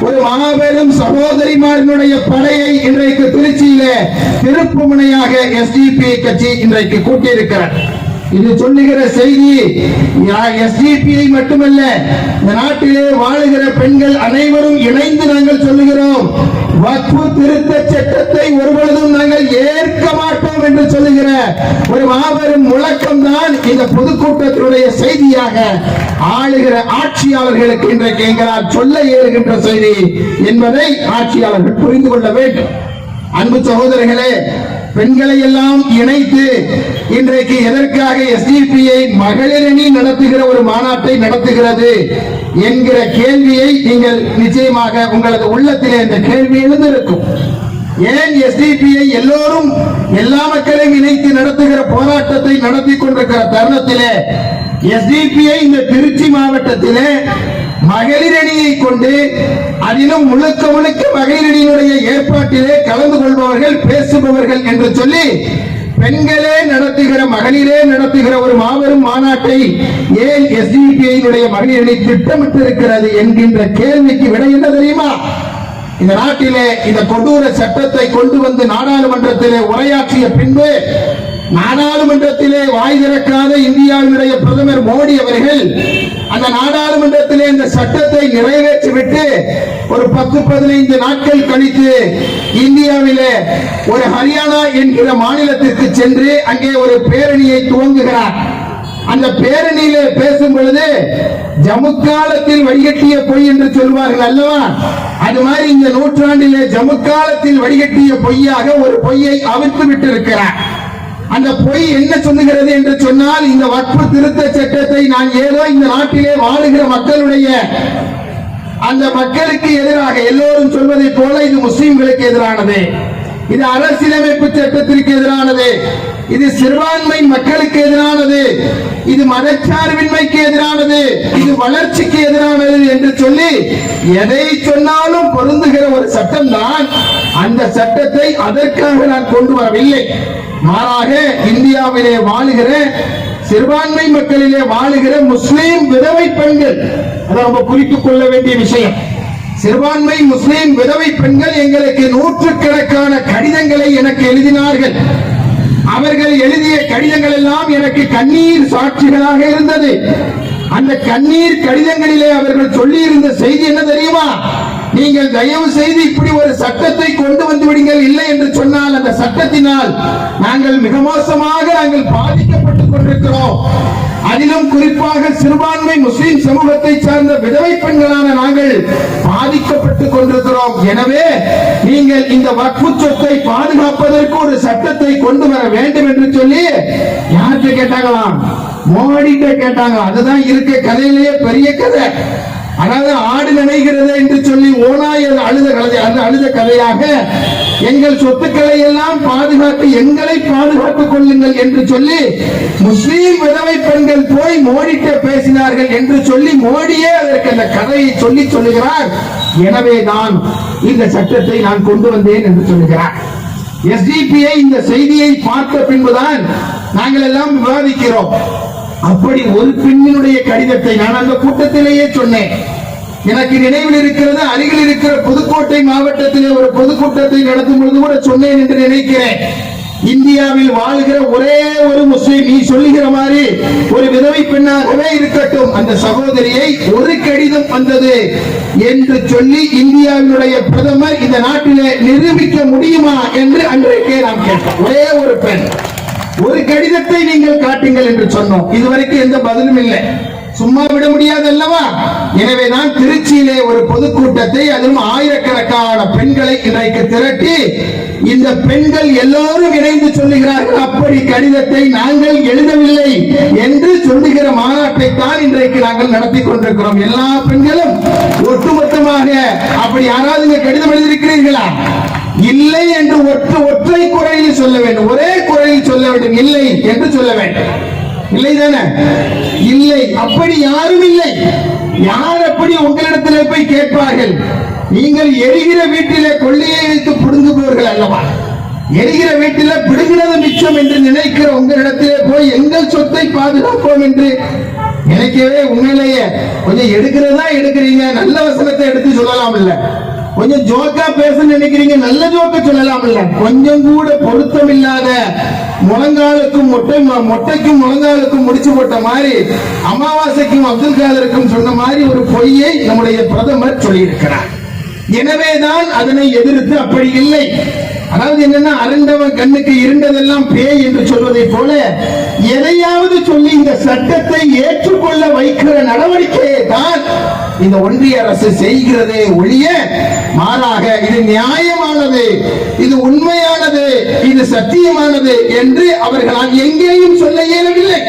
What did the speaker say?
ஒரு மாபெரும் சகோதரிமாரினுடைய படையை இன்றைக்கு திருச்சியிலே திருப்பு முனையாக எஸ்டிபிஐ கட்சி இன்றைக்கு கூட்டியிருக்கிறார். இது சொல்லுகிற செய்தி எஸ்டிபிஐ மட்டுமல்ல, இந்த நாட்டிலே வாழுகிற பெண்கள் அனைவரும் இணைந்து நாங்கள் சொல்லுகிறோம், வக்ஃபு திருத்த சட்டத்தை ஒருபொழுதும் நாங்கள் ஏற்க மாட்டோம் என்று சொல்லுகிற ஒரு மாபெரும் முழக்கம் தான் இந்த பொதுக்கூட்டத்தினுடைய செய்தியாக ஆளுகிற ஆட்சியாளர்களுக்கு இன்றைக்கு எங்களால் சொல்ல இயலுகின்ற செய்தி என்பதை ஆட்சியாளர்கள் புரிந்து கொள்ள வேண்டும். அன்பு சகோதரர்களே, பெண்களை எல்லாம் இணைத்து இன்றைக்கு எதற்காக எஸ்டிபிஐ மகளிர் அணி நடத்துகிற ஒரு மாநாட்டை நடத்துகிறது என்கிற கேள்வியை நீங்கள் நிச்சயமாக உங்களது உள்ளத்திலே இந்த கேள்வி எழுந்திருக்கும். ஏன் எஸ்டிபிஐ எல்லோரும் எல்லா மக்களையும் இணைத்து நடத்துகிற போராட்டத்தை நடத்தி கொண்டிருக்கிற தருணத்திலே எஸ்டிபிஐ இந்த திருச்சி மாவட்டத்திலே மகளிர் அணியை கொண்டு அதிலும் முழுக்க முழுக்க மகளிர் அணியினுடைய ஏற்பாட்டிலே கலந்து கொள்பவர்கள் பேசுபவர்கள் என்று சொல்லி பெண்களே நடத்துகிற மகளிரே நடத்துகிற ஒரு மாபெரும் மாநாட்டை ஏன் எஸ்டிபிஐ மகளிர் அணி திட்டமிட்டிருக்கிறது என்கின்ற கேள்விக்கு விடை என்ன தெரியுமா? இந்த நாட்டிலே இந்த கொடூர சட்டத்தை கொண்டு வந்து நாடாளுமன்றத்திலே உரையாற்றிய பின்பு நாடாளுமன்றத்திலே வாய் திறக்காத இந்தியாவினுடைய பிரதமர் மோடி அவர்கள் அந்த நாடாளுமன்றத்திலே இந்த சட்டத்தை நிறைவேற்றிவிட்டு ஒரு 10-15 நாட்கள் கழித்து இந்தியாவிலே ஒரு ஹரியானா என்கிற மாநிலத்திற்கு சென்று அங்கே ஒரு பேரணியை துவங்குகிறார். அந்த பேரணியிலே பேசும் பொழுது ஜமுக்காலத்தில் வடிகட்டிய பொய் என்று சொல்வார்கள் அல்லவா, அது மாதிரி இந்த நூற்றாண்டிலே ஜமுக்காலத்தில் வடிகட்டிய பொய்யாக ஒரு பொய்யை அவிழ்த்து விட்டு இருக்கிறார். அந்த பொய் என்ன சொல்லுகிறது என்று சொன்னால், இந்த வக்ஃபு திருத்த சட்டத்தை நான் ஏதோ இந்த நாட்டிலே வாழுகிற மக்களுடைய அந்த மக்களுக்கு எதிராக எல்லோரும் சொல்வதை போல இது முஸ்லிம்களுக்கு எதிரானது, இது அரசியலமைப்பு சட்டத்திற்கு எதிரானது, இது சிறுபான்மை மக்களுக்கு எதிரானது, இது மதச்சார்பின்மைக்கு எதிரானது, இது வளர்ச்சிக்கு எதிரானது என்று சொல்லி எதை சொன்னாலும் பொருந்துகிற ஒரு சட்டம் தான். அந்த சட்டத்தை அதற்காக நான் கொண்டு வரவில்லை. மாறாக இந்தியாவிலே வாழுகிற சிறுபான்மை மக்களிலே வாழுகிற முஸ்லிம் விதவை பெண்கள், அதை ரொம்ப குறித்துக் கொள்ள வேண்டிய விஷயம். சிறுபான்மை முஸ்லிம் விதவை பெண்கள் எங்களுக்கு நூற்றுக்கணக்கான கடிதங்களை எனக்கு எழுதினார்கள். அவர்கள் எழுதிய கடிதங்கள் எல்லாம் எனக்கு கண்ணீர் சாட்சிகளாக இருந்தது. அந்த கண்ணீர் கடிதங்களிலே அவர்கள் சொல்லி இருந்த செய்தி என்ன தெரியுமா? நீங்கள் தயவு செய்து இப்படி ஒரு சட்டத்தை கொண்டு வந்து விடுங்கள், இல்லை என்று சொன்னால் அந்த சட்டத்தினால் நாங்கள் மிக மோசமாக நாங்கள் பாதிக்கப்பட்டுக் கொண்டிருக்கிறோம். அதிலும் குறிப்பாக சிறுபான்மை முஸ்லிம் சமூகத்தை சார்ந்த விதவை பெண்களான நாங்கள் பாதிக்கப்பட்டுக் கொண்டிருக்கிறோம். எனவே நீங்கள் இந்த வக்ஃபு சொத்தை பாதுகாப்பதற்கு ஒரு சட்டத்தை கொண்டு வர வேண்டும் என்று சொல்லி யார்கிட்ட கேட்டாங்களாம்? மோடிட்ட கேட்டாங்க. அதுதான் இருக்க கதையிலேயே பெரிய கதை. அதாவது ஆடு நினைக்கிறது என்று சொல்லி ஓனாய் அழுத கதையாக எங்கள் சொத்துக்களை எல்லாம் பாதுகாத்து எங்களை பாதுகாத்துக் கொள்ளுங்கள் என்று சொல்லி முஸ்லீம் விதவை பெண்கள் போய் மோடிட்ட பேசினார்கள் என்று சொல்லி மோடியே அதற்கு அந்த கதையை சொல்லி சொல்லுகிறார். எனவே தான் இந்த சட்டத்தை நான் கொண்டு வந்தேன் என்று சொல்லுகிறார். எஸ்டிபிஐ இந்த செய்தியை பார்த்த பின்புதான் நாங்கள் எல்லாம் விவாதிக்கிறோம். அப்படி ஒரு பெண்ணினுடைய கடிதத்தை நான் அந்த கூட்டத்திலேயே சொன்னேன். எனக்கு நினைவில் இருக்கிறது, அருகில் இருக்கிற புதுக்கோட்டை மாவட்டத்திலே ஒரு பொதுக்கூட்டத்தை நடத்தும் பொழுது கூட சொன்னேன் என்று நினைக்கிறேன். இந்தியாவில் வாழ்கிற ஒரே ஒரு முஸ்லிம், நீ சொல்லுகிற மாதிரி ஒரு விதவை பெண்ணாகவே இருக்கட்டும், அந்த சகோதரியை ஒரு கடிதம் வந்தது என்று சொல்லி இந்தியாவினுடைய பிரதமர் இந்த நாட்டிலே நிரூபிக்க முடியுமா என்று அன்றைக்கே நாம் கேட்டோம். ஒரே ஒரு பெண், ஒரு கடிதத்தை நீங்கள் காட்டுங்கள் என்று சொன்னோம். இதுவரைக்கும் எந்த பதிலும் இல்லை. சும்மா விட முடியாது அல்லவா? எனவே நான் திருச்சியிலே ஒரு பொதுக்கூட்டத்தை, அதிலும் ஆயிரக்கணக்கான பெண்களை இன்றைக்கு திரட்டி இந்த பெண்கள் எல்லோரும் இணைந்து சொல்லுகிறார்கள், அப்படி கடிதத்தை நாங்கள் எழுதவில்லை என்று சொல்லுகிற மாநாட்டை தான் இன்றைக்கு நாங்கள் நடத்தி கொண்டிருக்கிறோம். எல்லா பெண்களும் ஒட்டுமொத்தமாக அப்படி யாராவது கடிதம் எழுதியிருக்கிறீர்களா? இல்லை என்று ஒற்றை குறையில் சொல்ல வேண்டும், ஒரே குறையில் சொல்ல வேண்டும், இல்லை என்று சொல்ல வேண்டும். இல்லை தானே? இல்லை. அப்படி யாரும் இல்லை. யார் அப்படி உங்களிடத்தில் போய் கேட்பார்கள்? நீங்கள் எரிகிற வீட்டிலே கொள்ளையை வைத்து பிடுங்குபவர்கள் அல்லவா? எரிகிற வீட்டில பிடுங்கிறது மிச்சம் என்று நினைக்கிற உங்களிடத்திலே போய் எங்கள் சொத்தை பாதுகாப்போம் என்று எனக்கே உண்மையிலேயே கொஞ்சம் எடுக்கிறதா எடுக்கிறீங்க, நல்ல வசனத்தை எடுத்து சொல்லலாம் இல்ல, கொஞ்சம் ஜோக்கா பேச நினைக்கிறீங்க, நல்ல ஜோக்க சொல்லலாம் இல்ல, கொஞ்சம் கூட பொருத்தம் இல்லாத முழங்காலுக்கும் மொட்டைக்கும் முழங்காலுக்கும் முடிச்சு போட்ட மாதிரி அமாவாசைக்கும் அப்துல் காதருக்கும் சொன்ன மாதிரி ஒரு பொய்யை நம்முடைய பிரதமர் சொல்லியிருக்கிறார். எனவேதான் அதனை எதிர்த்து அப்படி இல்லை. அதாவது என்னன்னா, அரண்டவன் கண்ணுக்கு இருண்டதெல்லாம் பேய் என்று சொல்வதை போல எதையாவது சொல்லி இந்த சட்டத்தை ஏற்றுக்கொள்ள வைக்கிற நடவடிக்கையை தான் இந்த ஒன்றிய அரசு செய்கிறதே ஒழிய மாறாக இது நியாயமானது, இது உண்மையானது, இது சத்தியமானது என்று அவர்களால் எங்கேயும் சொல்ல இயலவில்லை.